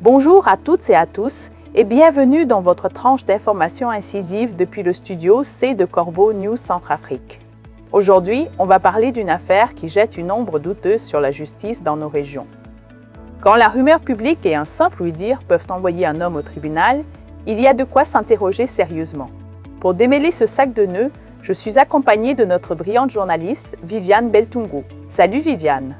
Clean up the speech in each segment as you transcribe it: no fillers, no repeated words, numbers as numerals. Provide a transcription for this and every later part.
Bonjour à toutes et à tous et bienvenue dans votre tranche d'informations incisives depuis le studio C de Corbeau News Centrafrique. Aujourd'hui, on va parler d'une affaire qui jette une ombre douteuse sur la justice dans nos régions. Quand la rumeur publique et un simple oui-dire peuvent envoyer un homme au tribunal, il y a de quoi s'interroger sérieusement. Pour démêler ce sac de nœuds, je suis accompagnée de notre brillante journaliste Viviane Beltungu. Salut Viviane.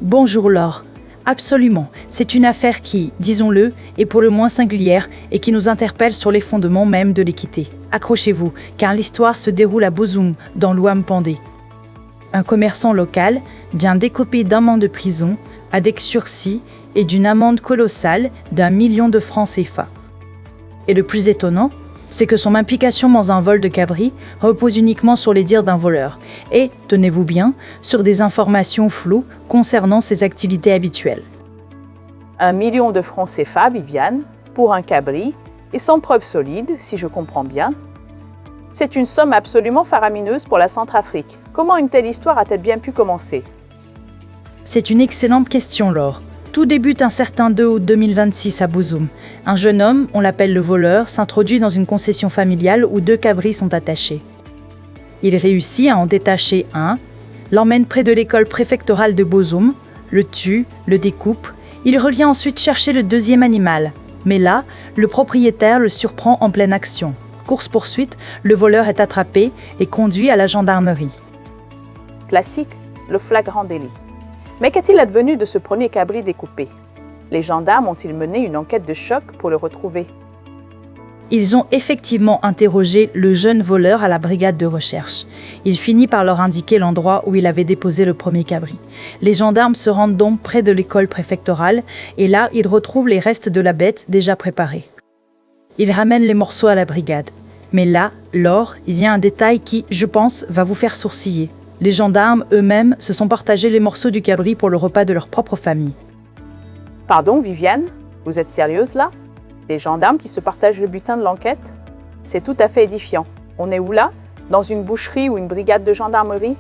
Bonjour Laure. Absolument, c'est une affaire qui, disons-le, est pour le moins singulière et qui nous interpelle sur les fondements même de l'équité. Accrochez-vous, car l'histoire se déroule à Bozoum, dans l'Ouham-Pendé. Un commerçant local vient d'écoper d'1 an de prison, avec sursis et d'une amende colossale d'1 million de francs CFA. Et le plus étonnant, c'est que son implication dans un vol de cabri repose uniquement sur les dires d'un voleur et, tenez-vous bien, sur des informations floues concernant ses activités habituelles. 1 million de francs CFA, Viviane, pour un cabri, et sans preuve solide, si je comprends bien. C'est une somme absolument faramineuse pour la Centrafrique. Comment une telle histoire a-t-elle bien pu commencer? C'est une excellente question, Laure. Tout débute un certain 2 août 2026 à Bozoum. Un jeune homme, on l'appelle le voleur, s'introduit dans une concession familiale où 2 cabris sont attachés. Il réussit à en détacher un, l'emmène près de l'école préfectorale de Bozoum, le tue, le découpe. Il revient ensuite chercher le 2e animal. Mais là, le propriétaire le surprend en pleine action. Course-poursuite, le voleur est attrapé et conduit à la gendarmerie. Classique, le flagrant délit. Mais qu'est-il advenu de ce premier cabri découpé? Les gendarmes ont-ils mené une enquête de choc pour le retrouver? Ils ont effectivement interrogé le jeune voleur à la brigade de recherche. Il finit par leur indiquer l'endroit où il avait déposé le premier cabri. Les gendarmes se rendent donc près de l'école préfectorale et là, ils retrouvent les restes de la bête déjà préparée. Ils ramènent les morceaux à la brigade. Mais là, Laure, il y a un détail qui, je pense, va vous faire sourciller. Les gendarmes eux-mêmes se sont partagés les morceaux du cabri pour le repas de leur propre famille. Pardon, Viviane, vous êtes sérieuse là? Des gendarmes qui se partagent le butin de l'enquête? C'est tout à fait édifiant. On est où là? Dans une boucherie ou une brigade de gendarmerie?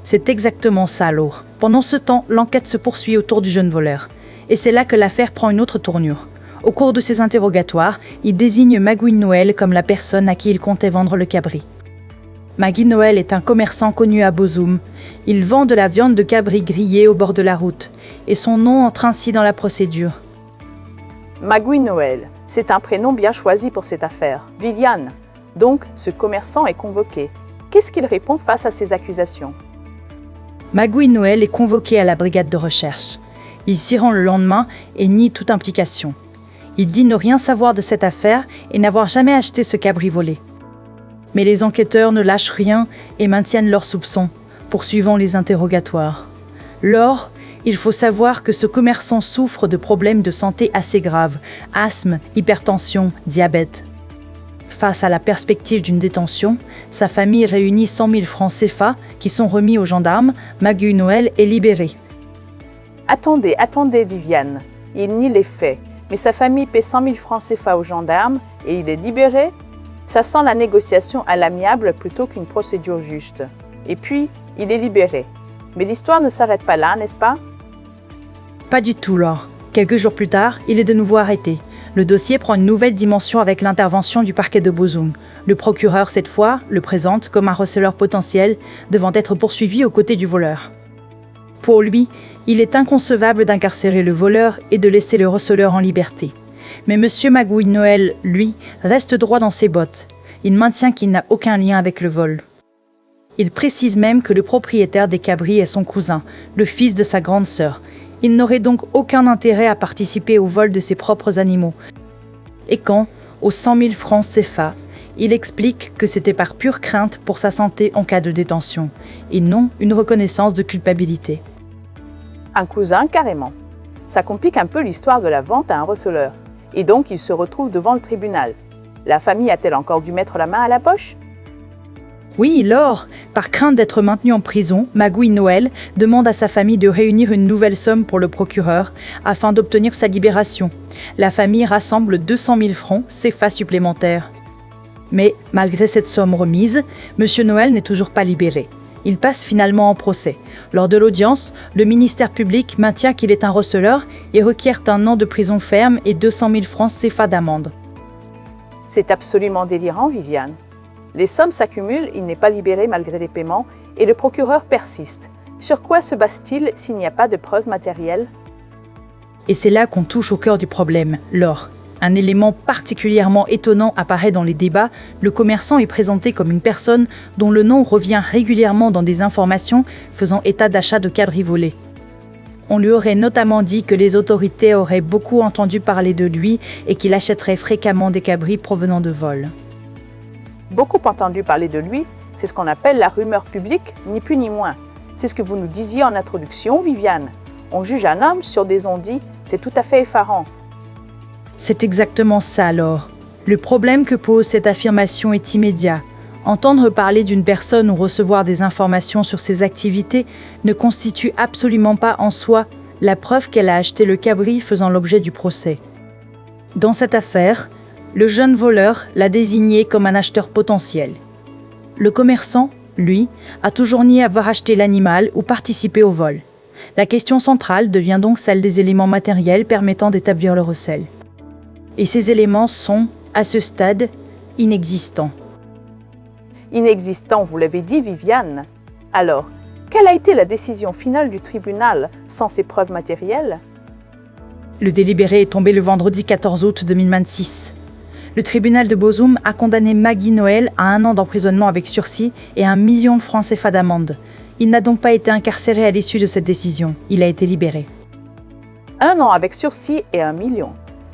C'est exactement ça, Laure. Pendant ce temps, l'enquête se poursuit autour du jeune voleur. Et c'est là que l'affaire prend une autre tournure. Au cours de ses interrogatoires, il désigne Magui Noël comme la personne à qui il comptait vendre le cabri. Magui Noël est un commerçant connu à Bozoum. Il vend de la viande de cabri grillée au bord de la route. Et son nom entre ainsi dans la procédure. Magui Noël, c'est un prénom bien choisi pour cette affaire. Viviane, donc ce commerçant est convoqué. Qu'est-ce qu'il répond face à ces accusations? Magui Noël est convoqué à la brigade de recherche. Il s'y rend le lendemain et nie toute implication. Il dit ne rien savoir de cette affaire et n'avoir jamais acheté ce cabri volé. Mais les enquêteurs ne lâchent rien et maintiennent leurs soupçons, poursuivant les interrogatoires. Lors, il faut savoir que ce commerçant souffre de problèmes de santé assez graves, asthme, hypertension, diabète. Face à la perspective d'une détention, sa famille réunit 100 000 francs CFA qui sont remis aux gendarmes. Magui Noël est libéré. Attendez, Viviane. Il nie les faits, mais sa famille paie 100 000 francs CFA aux gendarmes et il est libéré? Ça sent la négociation à l'amiable plutôt qu'une procédure juste. Et puis, il est libéré. Mais l'histoire ne s'arrête pas là, n'est-ce pas? Pas du tout, Laure. Quelques jours plus tard, il est de nouveau arrêté. Le dossier prend une nouvelle dimension avec l'intervention du parquet de Bozoum. Le procureur, cette fois, le présente comme un receleur potentiel, devant être poursuivi aux côtés du voleur. Pour lui, il est inconcevable d'incarcérer le voleur et de laisser le receleur en liberté. Mais M. Magui Noël, lui, reste droit dans ses bottes. Il maintient qu'il n'a aucun lien avec le vol. Il précise même que le propriétaire des cabris est son cousin, le fils de sa grande sœur. Il n'aurait donc aucun intérêt à participer au vol de ses propres animaux. Et quand, aux 100 000 francs CFA, il explique que c'était par pure crainte pour sa santé en cas de détention, et non une reconnaissance de culpabilité. Un cousin, carrément. Ça complique un peu l'histoire de la vente à un receleur. Et donc, il se retrouve devant le tribunal. La famille a-t-elle encore dû mettre la main à la poche? Oui, Laure, par crainte d'être maintenu en prison, Magui Noël demande à sa famille de réunir une nouvelle somme pour le procureur afin d'obtenir sa libération. La famille rassemble 200 000 francs CFA supplémentaires. Mais malgré cette somme remise, M. Noël n'est toujours pas libéré. Il passe finalement en procès. Lors de l'audience, le ministère public maintient qu'il est un receleur et requiert 1 an de prison ferme et 200 000 francs CFA d'amende. C'est absolument délirant, Viviane. Les sommes s'accumulent, il n'est pas libéré malgré les paiements et le procureur persiste. Sur quoi se base-t-il s'il n'y a pas de preuves matérielles? Et c'est là qu'on touche au cœur du problème, l'or. Un élément particulièrement étonnant apparaît dans les débats, le commerçant est présenté comme une personne dont le nom revient régulièrement dans des informations faisant état d'achat de cabris volés. On lui aurait notamment dit que les autorités auraient beaucoup entendu parler de lui et qu'il achèterait fréquemment des cabris provenant de vols. Beaucoup entendu parler de lui, c'est ce qu'on appelle la rumeur publique, ni plus ni moins. C'est ce que vous nous disiez en introduction, Viviane. On juge un homme sur des on-dit, c'est tout à fait effarant. C'est exactement ça alors. Le problème que pose cette affirmation est immédiat. Entendre parler d'une personne ou recevoir des informations sur ses activités ne constitue absolument pas en soi la preuve qu'elle a acheté le cabri faisant l'objet du procès. Dans cette affaire, le jeune voleur l'a désigné comme un acheteur potentiel. Le commerçant, lui, a toujours nié avoir acheté l'animal ou participé au vol. La question centrale devient donc celle des éléments matériels permettant d'établir le recel. Et ces éléments sont, à ce stade, inexistants. Inexistant, vous l'avez dit, Viviane. Alors, quelle a été la décision finale du tribunal sans ces preuves matérielles? Le délibéré est tombé le vendredi 14 août 2026. Le tribunal de Bozoum a condamné Maggie Noël à 1 an d'emprisonnement avec sursis et 1 million de francs CFA d'amende. Il n'a donc pas été incarcéré à l'issue de cette décision. Il a été libéré. 1 an avec sursis et 1 million.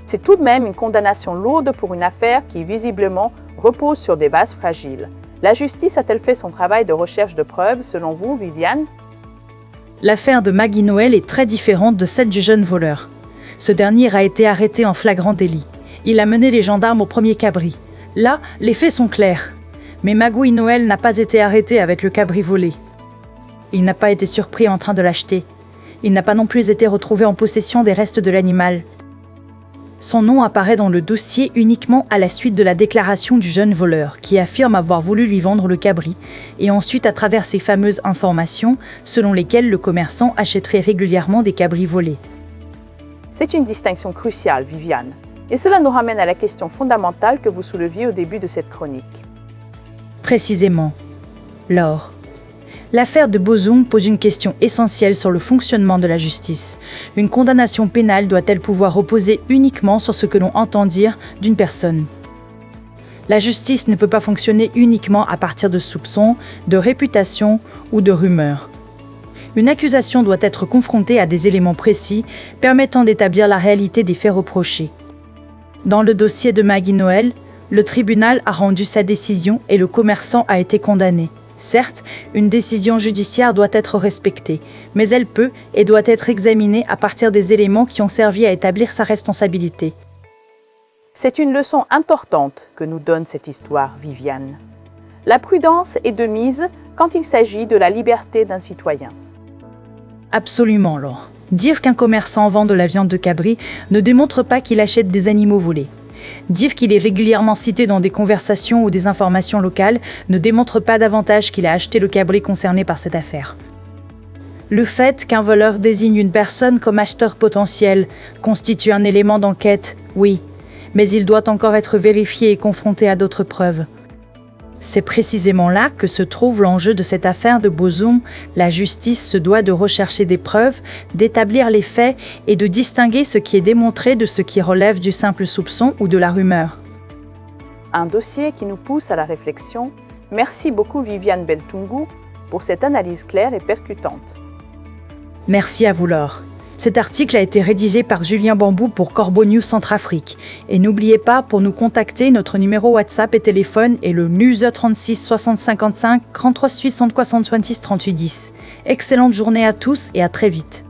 C'est tout de même une condamnation lourde pour une affaire qui, visiblement, repose sur des bases fragiles. La justice a-t-elle fait son travail de recherche de preuves, selon vous, Viviane? L'affaire de Maggie Noël est très différente de celle du jeune voleur. Ce dernier a été arrêté en flagrant délit. Il a mené les gendarmes au premier cabri. Là, les faits sont clairs. Mais Maggie Noël n'a pas été arrêté avec le cabri volé. Il n'a pas été surpris en train de l'acheter. Il n'a pas non plus été retrouvé en possession des restes de l'animal. Son nom apparaît dans le dossier uniquement à la suite de la déclaration du jeune voleur, qui affirme avoir voulu lui vendre le cabri, et ensuite à travers ces fameuses informations selon lesquelles le commerçant achèterait régulièrement des cabris volés. C'est une distinction cruciale, Viviane. Et cela nous ramène à la question fondamentale que vous souleviez au début de cette chronique. Précisément, l'or. L'affaire de Bozoum pose une question essentielle sur le fonctionnement de la justice. Une condamnation pénale doit-elle pouvoir reposer uniquement sur ce que l'on entend dire d'une personne? La justice ne peut pas fonctionner uniquement à partir de soupçons, de réputation ou de rumeurs. Une accusation doit être confrontée à des éléments précis permettant d'établir la réalité des faits reprochés. Dans le dossier de Maggie Noël, le tribunal a rendu sa décision et le commerçant a été condamné. Certes, une décision judiciaire doit être respectée, mais elle peut et doit être examinée à partir des éléments qui ont servi à établir sa responsabilité. C'est une leçon importante que nous donne cette histoire, Viviane. La prudence est de mise quand il s'agit de la liberté d'un citoyen. Absolument, Laure. Dire qu'un commerçant vend de la viande de cabri ne démontre pas qu'il achète des animaux volés. Dire qu'il est régulièrement cité dans des conversations ou des informations locales ne démontre pas davantage qu'il a acheté le cabri concerné par cette affaire. Le fait qu'un voleur désigne une personne comme acheteur potentiel constitue un élément d'enquête, oui, mais il doit encore être vérifié et confronté à d'autres preuves. C'est précisément là que se trouve l'enjeu de cette affaire de Bozoum. La justice se doit de rechercher des preuves, d'établir les faits et de distinguer ce qui est démontré de ce qui relève du simple soupçon ou de la rumeur. Un dossier qui nous pousse à la réflexion. Merci beaucoup Viviane Beltungu pour cette analyse claire et percutante. Merci à vous Laure. Cet article a été rédigé par Julien Bambou pour Corbeau News Centrafrique. Et n'oubliez pas, pour nous contacter, notre numéro WhatsApp et téléphone est le +1 36 60 55 33 60 38 10. Excellente journée à tous et à très vite.